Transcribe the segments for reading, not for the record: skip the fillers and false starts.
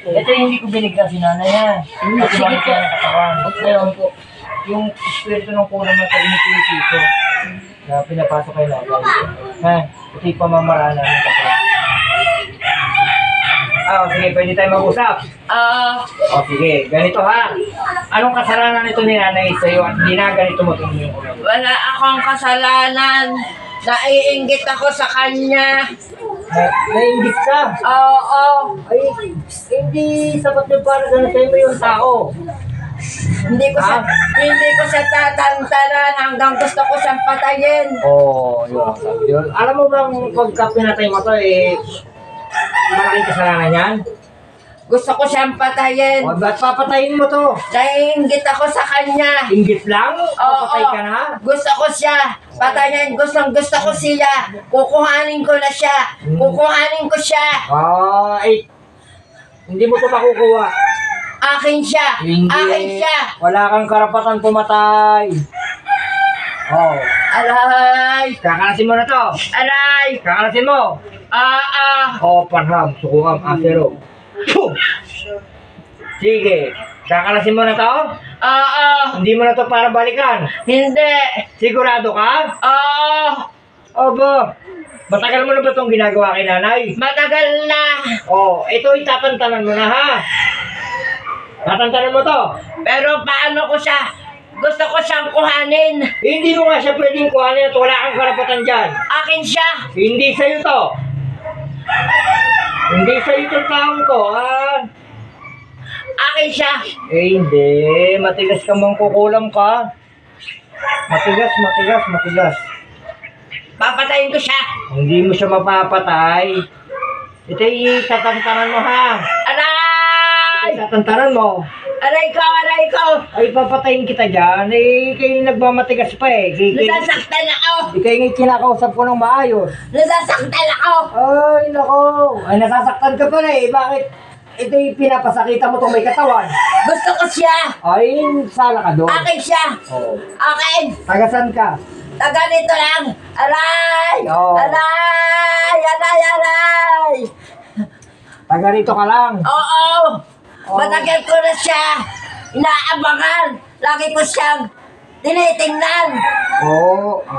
Ito yung hindi ko binigyan si nanay ha. Kasi bakit kaya nakatawan. Ngayon po, yung espiritu ng kulang ng kainipiliti ko na pinapasok kay nanay. Ha? Ito yung pamamaraan namin kapatid. Sige, pwede tayo mag-usap. Sige, ganito ha. Anong kasalanan nito ni nanay sa'yo at ginaganito mo itong yung kulang? Wala akong kasalanan. Naiinggit ako sa kanya. Naiinggit ka? Oo. Ay, hindi sapat yung para ganito mo yung tao. Hindi ko siya tatantanan hanggang gusto ko siyang patayin. Yun. Alam mo bang pagka pinatay mo to malaking kasalanan yan? Gusto ko siyang patayin. Ba't papatayin mo to? Naiinggit ako sa kanya. Inggit lang? Papatay ka na? Gusto ko siya. Patayin. Gusto ko siya. Kukuhanin ko na siya. Kukuhanin ko siya. Hindi mo to makukuha. Akin siya. Hindi. Akin siya. Wala kang karapatan pumatay. Aray. Kakalasin mo na to. Aray. Kakalasin mo. Parham. Sukungam. Asero. Sige. Kakalasin mo na to? Hindi mo na to para balikan? Hindi. Sigurado ka? Obo. Matagal mo na ba itong ginagawa kay nanay? Matagal na. Ito itatantanan mo na ha. Tatantanan mo to. Pero paano ko siya? Gusto ko siyang kuhanin. Hindi mo nga siya pwedeng kuhanin at wala kang karapatan dyan. Akin siya. Hindi sa'yo to. Hindi sa'yo itong taong to, ha? Akin siya. Hindi. Matigas ka mang kukulam ka. Matigas. Papatayin ko siya. Hindi mo siya mapapatay. Ito tatantanan mo, ha? Aray! Ito tatantanan mo. Aray ko. Ay, papatayin kita dyan. Kayo nagmamatigas pa Nasasaktan ako. Ikaw yung kinakausap ko ng maayos. Nasasaktan ako. Ay, nako. Ay, nasasaktan ka pala Bakit? Ito yung pinapasakita mo itong may katawan. Gusto ko siya. Ay, sala ka doon. Akin siya. Akin. Tagasan ka. Ganito lang. Aray! Aray! Taga rito ka lang. Oo. Matagal ko na siya. Inaabangan. Lagi ko siyang tinitingnan.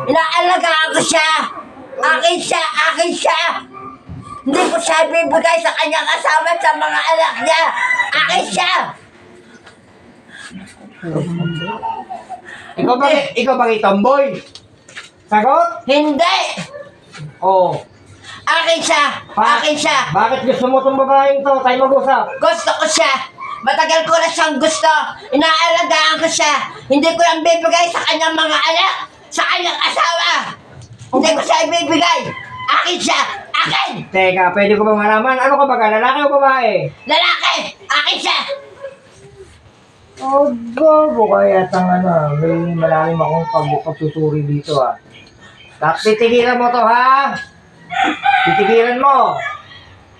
Inaalagaan ko siya. Akin siya. Hindi ko siya bibigay sa kanyang asawa at sa mga anak niya. Akin siya. Ikaw ba tomboy? Sagot? Hindi. Akin siya. Bakit gusto mo itong babaeng to? Tayo mag-usap. Gusto ko siya. Matagal ko na siyang gusto. Inaalagaan ko siya. Hindi ko lang bibigay sa kanyang mga anak. Sa kanyang asawa. Hindi ko siya ibibigay. Akin siya. Akin. Teka, pwede ko ba malaman? Ano ka ba? Lalaki o babae? Lalaki. Akin siya. Gago kaya may malalim akong pagsusuri dito Tapos titigilan mo to ha? Titigilan mo.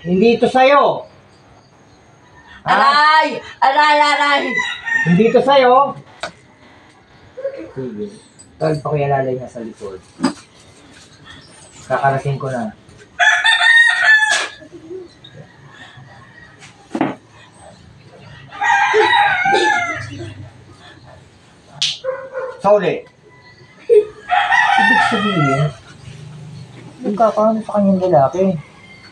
Hindi ito sa'yo. Aray! Hindi ito sa'yo. Sige. Tawag pa ko yung lalay niya sa likod. Kakarasin ko na. Sauli. Ibig sabihin, nagkakaano sa kanyang lalaki.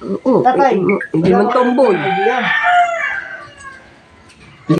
Oo, Tatay, hindi man tomboy. Hindi yan.